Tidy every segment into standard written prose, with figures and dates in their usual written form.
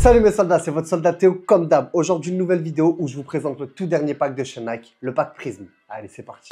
Salut mes soldats, c'est votre soldat Théo comme d'hab. Aujourd'hui une nouvelle vidéo où je vous présente le tout dernier pack de chez Nike, le pack Prism. Allez, c'est parti.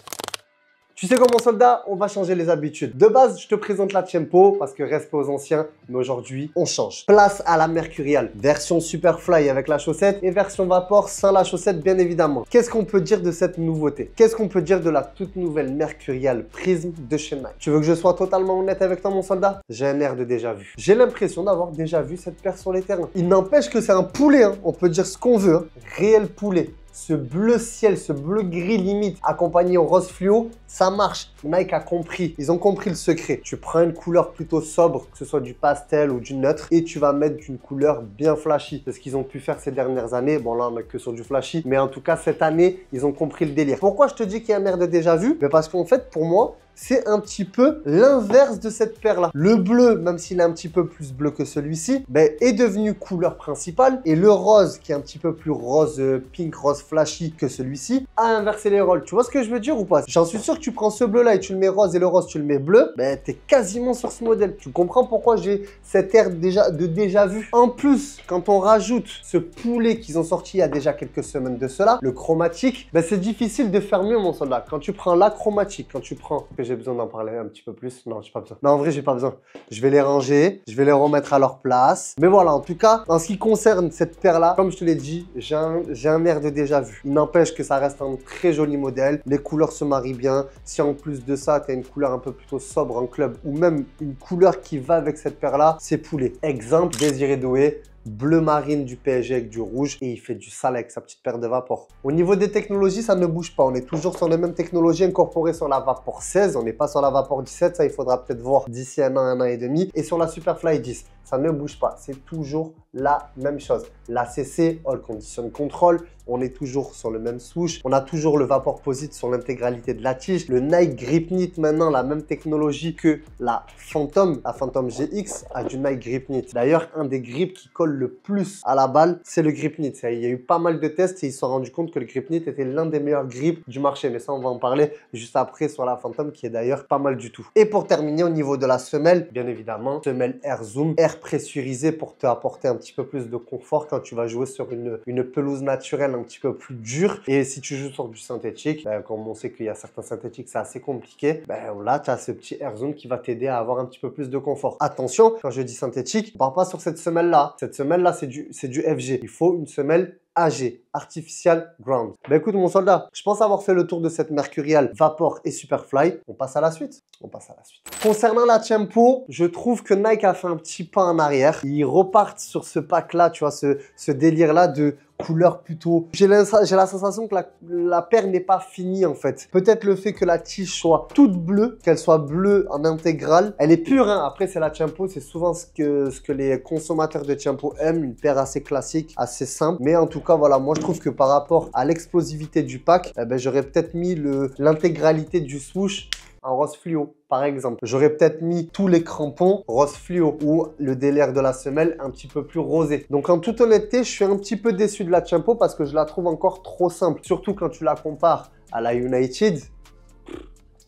Tu sais quoi mon soldat, on va changer les habitudes. De base, je te présente la Tiempo parce que respect aux anciens, mais aujourd'hui, on change. Place à la Mercurial, version Superfly avec la chaussette et version Vapor sans la chaussette bien évidemment. Qu'est-ce qu'on peut dire de cette nouveauté? Qu'est-ce qu'on peut dire de la toute nouvelle Mercurial Prism de chez Nike? Tu veux que je sois totalement honnête avec toi mon soldat? J'ai un air de déjà vu. J'ai l'impression d'avoir déjà vu cette paire sur les terrains. Il n'empêche que c'est un poulet, hein. On peut dire ce qu'on veut, hein. Réel poulet. Ce bleu ciel, ce bleu gris limite, accompagné au rose fluo, ça marche. Nike a compris. Ils ont compris le secret. Tu prends une couleur plutôt sobre, que ce soit du pastel ou du neutre, et tu vas mettre une couleur bien flashy. C'est ce qu'ils ont pu faire ces dernières années. Bon, là, on n'est que sur du flashy. Mais en tout cas, cette année, ils ont compris le délire. Pourquoi je te dis qu'il y a un air de déjà vu? Mais parce qu'en fait, pour moi, c'est un petit peu l'inverse de cette paire-là. Le bleu, même s'il est un petit peu plus bleu que celui-ci, est devenu couleur principale. Et le rose, qui est un petit peu plus rose pink, rose flashy que celui-ci, a inversé les rôles. Tu vois ce que je veux dire ou pas? J'en suis sûr que tu prends ce bleu-là et tu le mets rose et le rose, tu le mets bleu, t'es quasiment sur ce modèle. Tu comprends pourquoi j'ai cet air de déjà vu. En plus, quand on rajoute ce poulet qu'ils ont sorti il y a déjà quelques semaines de cela, le chromatique, c'est difficile de faire mieux, mon soldat. Quand tu prends la chromatique, quand tu prends... J'ai besoin d'en parler un petit peu plus. Non, j'ai pas besoin. Non, en vrai, j'ai pas besoin. Je vais les ranger, je vais les remettre à leur place. Mais voilà, en tout cas, en ce qui concerne cette paire-là, comme je te l'ai dit, j'ai un air de déjà vu. Il n'empêche que ça reste un très joli modèle. Les couleurs se marient bien. Si en plus de ça, tu as une couleur un peu plutôt sobre en club ou même une couleur qui va avec cette paire-là, c'est poulet. Exemple, Désiré Doué. Bleu marine du PSG avec du rouge et il fait du sale avec sa petite paire de Vapor. Au niveau des technologies, ça ne bouge pas. On est toujours sur les mêmes technologies incorporées sur la Vapor 16. On n'est pas sur la Vapor 17. Ça, il faudra peut-être voir d'ici un an et demi. Et sur la Superfly 10, ça ne bouge pas. C'est toujours la même chose. L'ACC, All Condition Control, on est toujours sur le même swoosh. On a toujours le Vaporposit sur l'intégralité de la tige. Le Nike Grip Knit, maintenant, la même technologie que la Phantom. La Phantom GX a du Nike Grip Knit. D'ailleurs, un des grips qui colle le plus à la balle, c'est le Grip Knit. Il y a eu pas mal de tests et ils se sont rendus compte que le Grip Knit était l'un des meilleurs grips du marché. Mais ça, on va en parler juste après sur la Phantom qui est d'ailleurs pas mal du tout. Et pour terminer, au niveau de la semelle, bien évidemment, semelle Air Zoom, air pressurisé pour te apporter un petit peu plus de confort quand tu vas jouer sur une pelouse naturelle un petit peu plus dure. Et si tu joues sur du synthétique, comme on sait qu'il y a certains synthétiques, c'est assez compliqué, là, tu as ce petit Air Zoom qui va t'aider à avoir un petit peu plus de confort. Attention, quand je dis synthétique, on ne parle pas sur cette semelle-là. Cette semelle-là, c'est du FG. Il faut une semelle AG, Artificial Ground. Écoute mon soldat, je pense avoir fait le tour de cette Mercurial Vapor et Superfly. On passe à la suite. On passe à la suite. Concernant la Tiempo, je trouve que Nike a fait un petit pas en arrière. Ils repartent sur ce pack-là, tu vois, ce délire-là de couleur plutôt... J'ai la sensation que la paire n'est pas finie en fait. Peut-être le fait que la tige soit toute bleue, qu'elle soit bleue en intégrale. Elle est pure, hein. Après c'est la Tiempo, c'est souvent ce que les consommateurs de Tiempo aiment. Une paire assez classique, assez simple. Mais en tout cas, voilà, moi je trouve que par rapport à l'explosivité du pack, j'aurais peut-être mis l'intégralité du swoosh en rose fluo, par exemple. J'aurais peut-être mis tous les crampons rose fluo ou le délire de la semelle un petit peu plus rosé. Donc en toute honnêteté, je suis un petit peu déçu de la Tiempo parce que je la trouve encore trop simple. Surtout quand tu la compares à la United.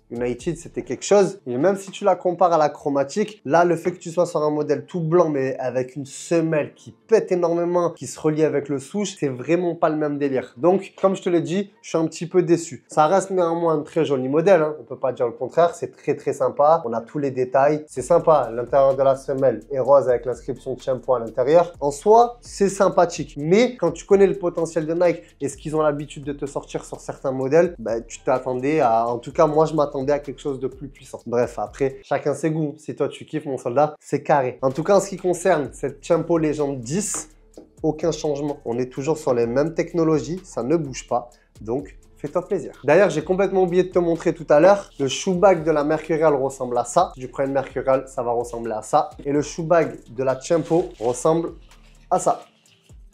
United, c'était quelque chose. Et même si tu la compares à la chromatique, là, le fait que tu sois sur un modèle tout blanc, mais avec une semelle qui pète énormément, qui se relie avec le swoosh, c'est vraiment pas le même délire. Donc, comme je te l'ai dit, je suis un petit peu déçu. Ça reste néanmoins un très joli modèle, hein. On peut pas dire le contraire. C'est très, très sympa. On a tous les détails. C'est sympa. L'intérieur de la semelle est rose avec l'inscription Tiempo à l'intérieur. En soi, c'est sympathique. Mais quand tu connais le potentiel de Nike et ce qu'ils ont l'habitude de te sortir sur certains modèles, tu t'attendais à... En tout cas, moi, je m'attendais à quelque chose de plus puissant. Bref, après, chacun ses goûts. Si toi, tu kiffes, mon soldat, c'est carré. En tout cas, en ce qui concerne cette Tiempo Legend 10, aucun changement. On est toujours sur les mêmes technologies. Ça ne bouge pas. Donc, fais-toi plaisir. D'ailleurs, j'ai complètement oublié de te montrer tout à l'heure. Le shoe bag de la Mercurial ressemble à ça. Si tu prends une Mercurial, ça va ressembler à ça. Et le shoe bag de la Tiempo ressemble à ça.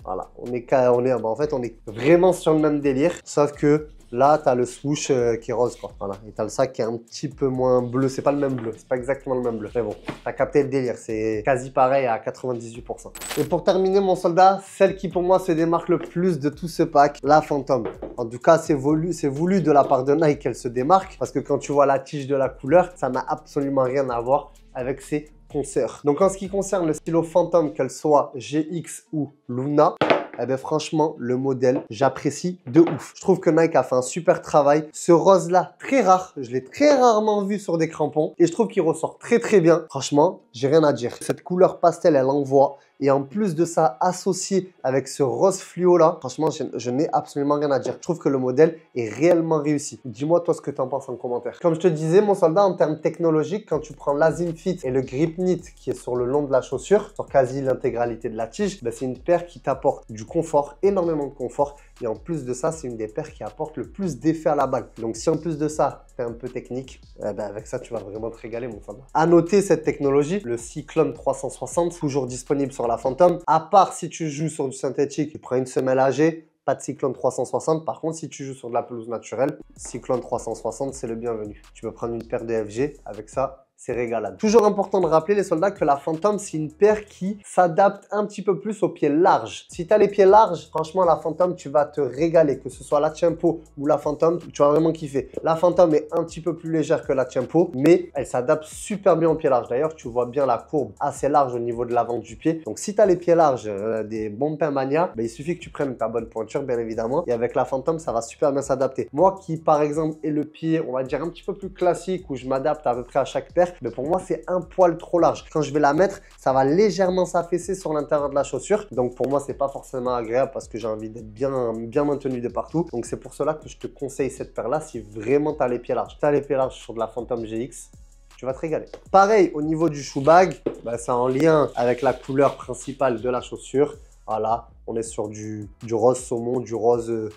Voilà, en fait, on est vraiment sur le même délire, sauf que là, tu as le swoosh qui est rose, quoi. Voilà, et tu as le sac qui est un petit peu moins bleu. C'est pas le même bleu, c'est pas exactement le même bleu. Mais bon, tu as capté le délire, c'est quasi pareil à 98%. Et pour terminer, mon soldat, celle qui pour moi se démarque le plus de tout ce pack, la Phantom. En tout cas, c'est voulu de la part de Nike qu'elle se démarque, parce que quand tu vois la tige de la couleur, ça n'a absolument rien à voir avec ses consoeur. Donc en ce qui concerne le stylo Phantom, qu'elle soit GX ou Luna, eh bien franchement, le modèle, j'apprécie de ouf. Je trouve que Nike a fait un super travail. Ce rose-là, très rare, je l'ai très rarement vu sur des crampons et je trouve qu'il ressort très très bien. Franchement, j'ai rien à dire. Cette couleur pastel, elle envoie. Et en plus de ça, associé avec ce rose fluo là, franchement, je n'ai absolument rien à dire. Je trouve que le modèle est réellement réussi. Dis-moi toi ce que tu en penses en commentaire. Comme je te disais, mon soldat, en termes technologiques, quand tu prends l'Azim Fit et le Grip Knit qui est sur le long de la chaussure, sur quasi l'intégralité de la tige, ben, c'est une paire qui t'apporte du confort, énormément de confort. Et en plus de ça, c'est une des paires qui apporte le plus d'effet à la balle. Donc si en plus de ça, tu es un peu technique, ben, avec ça, tu vas vraiment te régaler, mon soldat. À noter cette technologie, le Cyclone 360, toujours disponible sur la Phantom. À part si tu joues sur du synthétique, tu prends une semelle AG, pas de Cyclone 360. Par contre, si tu joues sur de la pelouse naturelle, Cyclone 360, c'est le bienvenu. Tu peux prendre une paire de FG, avec ça, c'est régalade. Toujours important de rappeler les soldats que la Phantom, c'est une paire qui s'adapte un petit peu plus aux pieds larges. Si tu as les pieds larges, franchement, la Phantom, tu vas te régaler. Que ce soit la Tiempo ou la Phantom, tu vas vraiment kiffer. La Phantom est un petit peu plus légère que la Tiempo, mais elle s'adapte super bien aux pieds larges. D'ailleurs, tu vois bien la courbe assez large au niveau de l'avant du pied. Donc, si tu as les pieds larges, des bons pains mania, ben, il suffit que tu prennes ta bonne pointure, bien évidemment. Et avec la Phantom, ça va super bien s'adapter. Moi qui, par exemple, ai le pied, on va dire, un petit peu plus classique, où je m'adapte à peu près à chaque paire, mais pour moi, c'est un poil trop large. Quand je vais la mettre, ça va légèrement s'affaisser sur l'intérieur de la chaussure. Donc, pour moi, c'est pas forcément agréable parce que j'ai envie d'être bien maintenu de partout. Donc, c'est pour cela que je te conseille cette paire-là si vraiment tu as les pieds larges. Tu as les pieds larges sur de la Phantom GX, tu vas te régaler. Pareil, au niveau du shoe bag, bah, c'est en lien avec la couleur principale de la chaussure. Voilà, on est sur du rose saumon, du rose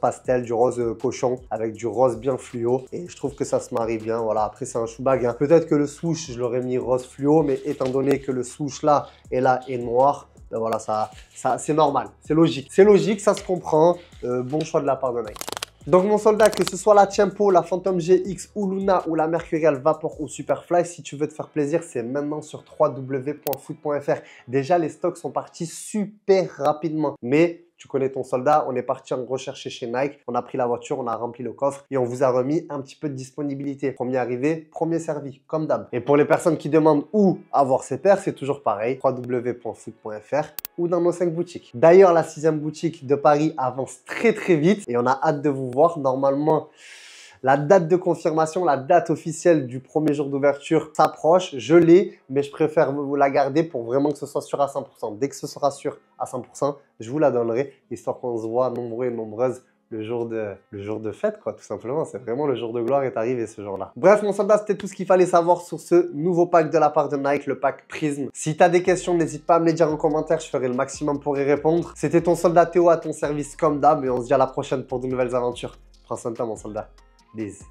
pastel, du rose cochon avec du rose bien fluo. Et je trouve que ça se marie bien. Voilà, après c'est un shoe bag. Hein. Peut-être que le swoosh, je l'aurais mis rose fluo, mais étant donné que le swoosh là est noir, ben voilà, ça c'est normal, c'est logique. C'est logique, ça se comprend. Bon choix de la part de Nike. Donc mon soldat, que ce soit la Tiempo, la Phantom GX ou Luna ou la Mercurial Vapor ou Superfly, si tu veux te faire plaisir, c'est maintenant sur www.foot.fr. Déjà, les stocks sont partis super rapidement. Mais tu connais ton soldat, on est parti en rechercher chez Nike, on a pris la voiture, on a rempli le coffre et on vous a remis un petit peu de disponibilité. Premier arrivé, premier servi, comme d'hab. Et pour les personnes qui demandent où avoir ces paires, c'est toujours pareil, www.foot.fr ou dans nos 5 boutiques. D'ailleurs, la 6e boutique de Paris avance très très vite et on a hâte de vous voir. Normalement, la date de confirmation, la date officielle du premier jour d'ouverture s'approche. Je l'ai, mais je préfère vous la garder pour vraiment que ce soit sûr à 100%. Dès que ce sera sûr à 100%, je vous la donnerai, histoire qu'on se voit nombreux et nombreuses le jour de fête, quoi, tout simplement. C'est vraiment le jour de gloire est arrivé ce jour-là. Bref, mon soldat, c'était tout ce qu'il fallait savoir sur ce nouveau pack de la part de Nike, le pack Prism. Si tu as des questions, n'hésite pas à me les dire en commentaire, je ferai le maximum pour y répondre. C'était ton soldat Théo à ton service comme d'hab et on se dit à la prochaine pour de nouvelles aventures. Prends soin de toi, mon soldat. Bis.